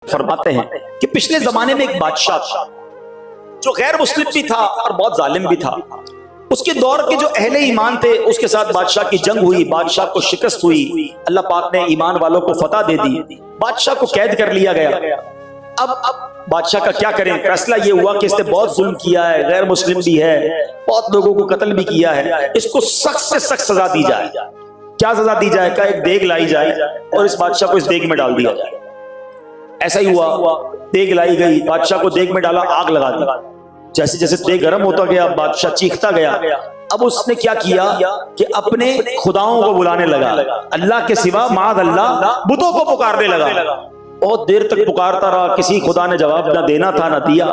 फरमाते हैं कि पिछले जमाने में एक बादशाह था जो गैर मुस्लिम भी था और बहुत जालिम भी था। उसके दौर के जो अहले ईमान थे उसके साथ बादशाह की जंग हुई, बादशाह को शिकस्त हुई, अल्लाह पाक ने ईमान वालों को फतह दे दी, बादशाह को कैद कर लिया गया। अब बादशाह का क्या करें? फैसला ये हुआ कि इसने बहुत जुल्म किया है, गैर मुस्लिम भी है, बहुत लोगों को कत्ल भी किया है, इसको सख्त से सख्त सजा दी जाए। क्या सजा दी जाए? का एक देग लाई जाए और इस बादशाह को इस देग में डाल दिया जाए। ऐसा ही हुआ, देग लाई गई, बादशाह को देग में डाला, आग लगा दी। जैसे जैसे देग गर्म होता गया बादशाह चीखता गया। अब उसने क्या किया कि अपने खुदाओं को बुलाने लगा, अल्लाह के सिवा माद अल्लाह बुतों को पुकारने लगा। बहुत देर तक पुकारता रहा, किसी खुदा ने जवाब ना देना था ना दिया।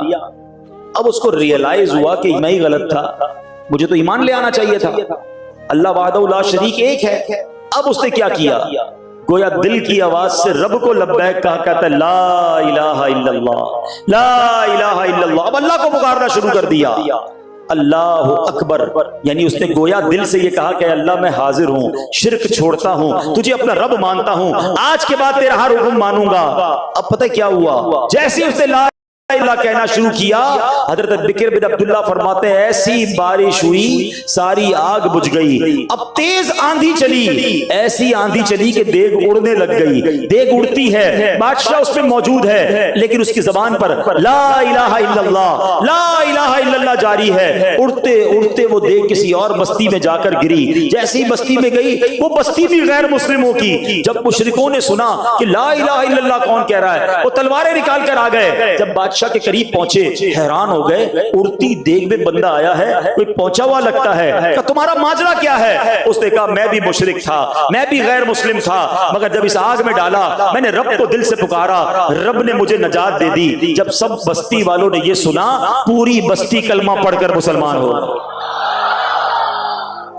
अब उसको रियलाइज हुआ कि मैं ही गलत था, मुझे तो ईमान ले आना चाहिए था, अल्लाह वाहदहू ला शरीक एक है। अब उसने क्या किया? गोया दिल की आवाज से रब को लब्बैक कहा, कहता ला इलाहा इल्लल्लाह, ला इलाहा इल्लल्लाह। अब अल्लाह को पुकारना शुरू कर दिया, अल्लाह अकबर। यानी उसने गोया दिल से ये कहा कि अल्लाह मैं हाजिर हूँ, शिरक छोड़ता हूँ, तुझे अपना रब मानता हूँ, आज के बाद तेरा हर हुक्म मानूंगा। अब पता है क्या हुआ? जैसे ही उसने ला इलाहा कहना शुरू किया, हजरत बिकर बिन अब्दुल्लाह फरमाते हैं ऐसी बारिश हुई सारी आग बुझ गई। अब तेज आंधी चली, ऐसी आंधी चली कि देग उड़ने लग गई। देग उड़ती है, बादशाह उसमें मौजूद है, लेकिन उसकी जबान पर ला इलाहा इल्लल्लाह, ला इलाहा इल्लल्लाह जारी है। उड़ते उड़ते वो देग किसी और बस्ती में जाकर गिरी। जैसी बस्ती में गई, वो बस्ती भी गैर मुस्लिमों की। जब मुशरिकों ने सुना कि ला इलाहा इल्लल्लाह कौन कह रहा है, वो तलवारें निकाल कर आ गए। जब बादशाह के करीब पहुंचे, हैरान हो गए, उड़ती देग में बंदा आया है, कोई पहुंचा हुआ लगता है। कि तुम्हारा माजरा क्या है? उसने कहा मैं भी मुशरिक था, मैं भी गैर मुस्लिम था, मगर जब इस आग में डाला मैंने रब को दिल से पुकारा, रब ने मुझे नजात दे दी। जब सब बस्ती वालों ने ये सुना, पूरी बस्ती कलमा पढ़कर मुसलमान हो।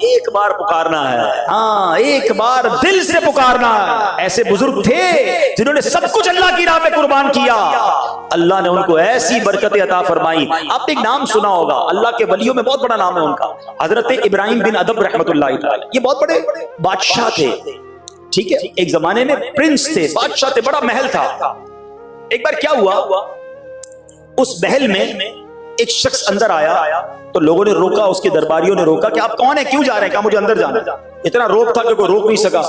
एक बार पुकारना है, हाँ एक बार दिल से पुकारना है। ऐसे बुजुर्ग थे जिन्होंने सब कुछ अल्लाह की राह में कुर्बान किया, अल्लाह ने उनको ऐसी बरकतें अता फरमाई। आपने एक नाम सुना होगा, अल्लाह के वलियों में बहुत बड़ा नाम है उनका, हजरत इब्राहिम बिन अदम रहमतुल्लाह अलैह। ये बहुत बड़े बादशाह थे, ठीक है, एक जमाने में प्रिंस थे, बादशाह थे, बड़ा महल था। एक बार क्या हुआ, उस महल में एक शख्स अंदर आया तो लोगों ने रोका, उसके दरबारियों ने रोका कि आप कौन है, क्यों जा रहे हैं? कहा मुझे अंदर जाना। इतना रोक था कि कोई रोक नहीं सका।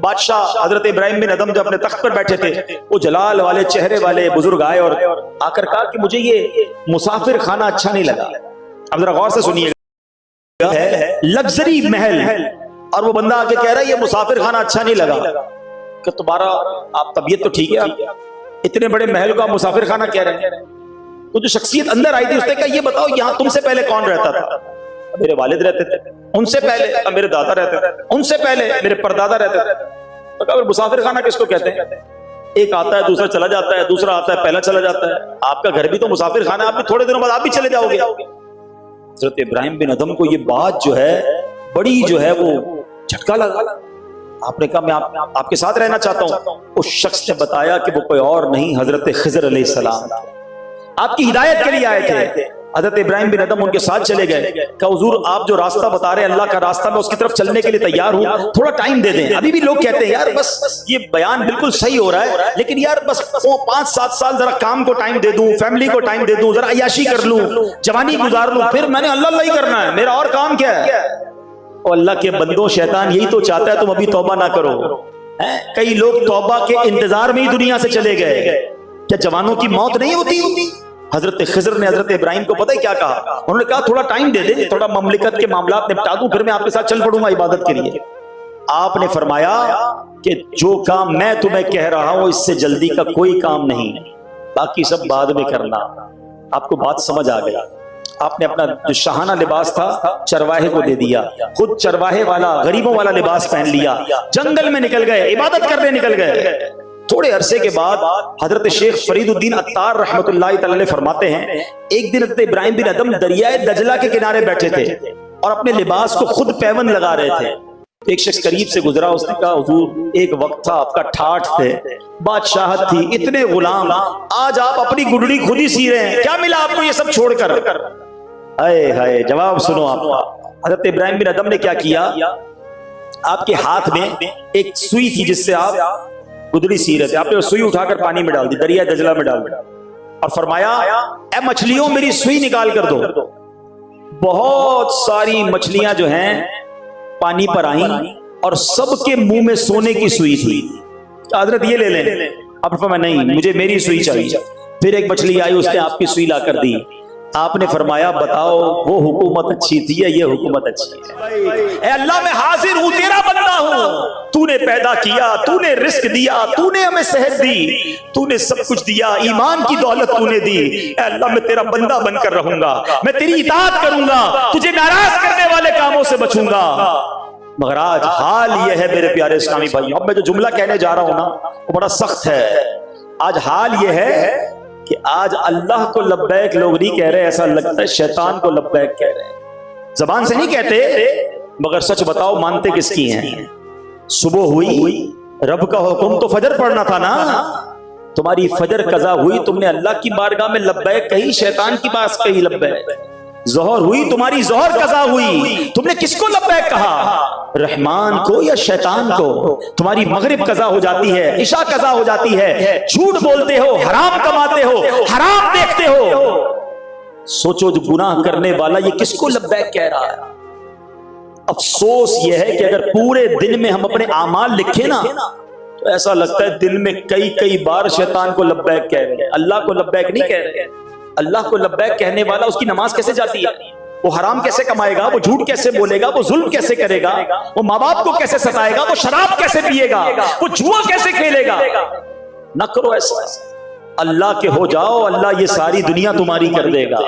बादशाह हजरत इब्राहिम बिन अदम जब अपने तख्त पर बैठे थे, वो जलाल वाले चेहरे वाले बुजुर्ग आए और आकर कहा कि मुझे ये मुसाफिर खाना अच्छा नहीं लगा। अब जरा गौर से सुनिएगा, है लग्जरी महल, और वो बंदा आके कह रहा है ये मुसाफिर खाना अच्छा नहीं लगा। कि तुम्हारा आप तबीयत तो ठीक है, आप इतने बड़े महल को आप मुसाफिर खाना कह रहे हैं? तो जो शख्सियत अंदर आई थी उसने कहा ये बताओ यहाँ तुमसे पहले कौन रहता था? मेरे वालिद रहते थे। उनसे पहले मेरे दादा रहते थे। उनसे पहले मेरे परदादा रहते थे। तो कहा मुसाफिर खाना किसको कहते हैं? एक आता है, दूसरा चला जाता है, दूसरा आता है, पहला चला जाता है। आपका घर भी तो मुसाफिर खाना है, आप भी थोड़े दिनों बाद आप भी चले जाओगे। हजरत इब्राहिम बिन अदम को ये बात जो है बड़ी जो है वो झटका लगा। आपने कहा मैं आपके साथ रहना चाहता हूँ। उस शख्स ने बताया कि वो कोई और नहीं, हजरत खिज़र अलैहिस्सलाम आपकी हिदायत के लिए आए थे। हजरत इब्राहिम बिन अदम उनके साथ चले गए। कहा हुजूर आप जो रास्ता बता रहे हैं अल्लाह का रास्ता, मैं उसकी तरफ चलने के लिए तैयार हूँ, थोड़ा टाइम दे दें। अभी भी लोग कहते हैं यार बस ये बयान बिल्कुल सही हो रहा है, लेकिन यार बस 5-7 साल जरा काम को टाइम दे दूं, फैमिली को टाइम दे दूं, जरा अय्याशी कर लूं, जवानी गुजार लूं, फिर मैंने अल्लाह ही करना है, मेरा और काम क्या है? और अल्लाह के बंदो, शैतान यही तो चाहता है तुम अभी तौबा ना करो। कई लोग तौबा के इंतजार में ही दुनिया से चले गए। क्या जवानों की मौत नहीं होती? हजरत खिज़र ने हजरत इब्राहिम को पता है क्या कहा? उन्होंने कहा थोड़ा टाइम दे दे, थोड़ा ममलिकत के मामलात निपटा दूं, फिर मैं आपके साथ चल पड़ूंगा इबादत के लिए। आपने फरमाया कि जो काम मैं तुम्हें कह रहा हूं इससे जल्दी का कोई काम नहीं, बाकी सब बाद में करना। आपको बात समझ आ गया? आपने अपना जो शाहाना लिबास था चरवाहे को दे दिया, खुद चरवाहे वाला गरीबों वाला लिबास पहन लिया, जंगल में निकल गए, इबादत करने निकल गए। थोड़े अरसे के बाद हजरत शेख फरीदुद्दीन अत्तार रहमतुल्लाह अलैह फरमाते हैं एक दिन हजरत इब्राहिम बिन अदम दरियाए दजला के किनारे बैठे थे और अपने लिबास को खुद पैबंद लगा रहे थे। तो एक शख्स करीब से गुजरा, उसने कहा हुजूर एक वक्त था आपका ठाठ थे, बादशाहत थी, इतने गुलाम, आज आप अपनी गुडड़ी खुद ही सी रहे हैं, क्या मिला आपको ये सब छोड़कर? हाय हाय, जवाब सुनो आपका। हजरत इब्राहिम बिन अदम ने क्या किया? आपके हाथ में एक सुई थी जिससे आप गुदड़ी सीरत है, आपने सुई उठाकर पानी में डाल दी, दरिया दजला में डाल दिया और फरमाया ए मछलियों मेरी सुई निकाल कर दो। बहुत सारी मछलियां जो हैं पानी पर आई और सबके मुंह में सोने की सुई थी। हजरत ये ले लें। अब फरमाया नहीं, मुझे मेरी सुई चाहिए। फिर एक मछली आई, उसने आपकी सुई ला कर दी। आपने फरमाया बताओ वो हुकूमत अच्छी थी या ये हुकूमत अच्छी है? ए अल्लाह मैं हाजिर हूं, तेरा बंदा हूं। तूने पैदा किया, तूने रिस्क दिया, तूने हमें सेहत दी, तूने सब कुछ दिया, ईमान की दौलत तूने दी। ए अल्लाह मैं तेरा बंदा बनकर रहूंगा, मैं तेरी इताअत करूंगा, तुझे नाराज करने वाले कामों से बचूंगा। मगर आज हाल यह है मेरे प्यारे इस्लामी भाइयों, अब मैं जो जुमला कहने जा रहा हूं ना वो बड़ा सख्त है। आज हाल यह है कि आज अल्लाह को लब्बैक लोग नहीं कह रहे, ऐसा लगता है शैतान को लब्बैक कह रहे हैं। जबान से नहीं कहते, मगर सच बताओ मानते किसकी हैं? सुबह हुई, रब का हुक्म तो फजर पढ़ना था ना, तुम्हारी फजर कजा हुई, तुमने अल्लाह की बारगाह में लब्बैक कही, शैतान की पास कही लब्बैक। ज़ोहर हुई, तुम्हारी ज़ोहर कजा हुई, तुमने किसको लब्बैक कहा? रहमान को या शैतान को? तुम्हारी मगरिब कजा हो जाती है, इशा कजा हो जाती है, झूठ बोलते हो, हराम कमाते हो, हराम देखते हो। सोचो जो गुनाह करने वाला ये किसको लब्बैक कह रहा है? अफसोस ये है कि अगर पूरे दिन में हम अपने आमाल लिखे ना तो ऐसा लगता है दिन में कई कई बार शैतान को लब्बैक कह रहे हैं, अल्लाह को लब्बैक नहीं कह रहे। अल्लाह को लब्बैक कहने वाला उसकी नमाज कैसे जाती है? वो हराम कैसे कमाएगा? वो झूठ कैसे बोलेगा? वो जुल्म कैसे करेगा? वो माँ बाप को कैसे सताएगा? वो शराब कैसे पिएगा? वो जुआ कैसे खेलेगा? ना करो ऐसा। अल्लाह के हो जाओ, अल्लाह ये सारी दुनिया तुम्हारी कर देगा।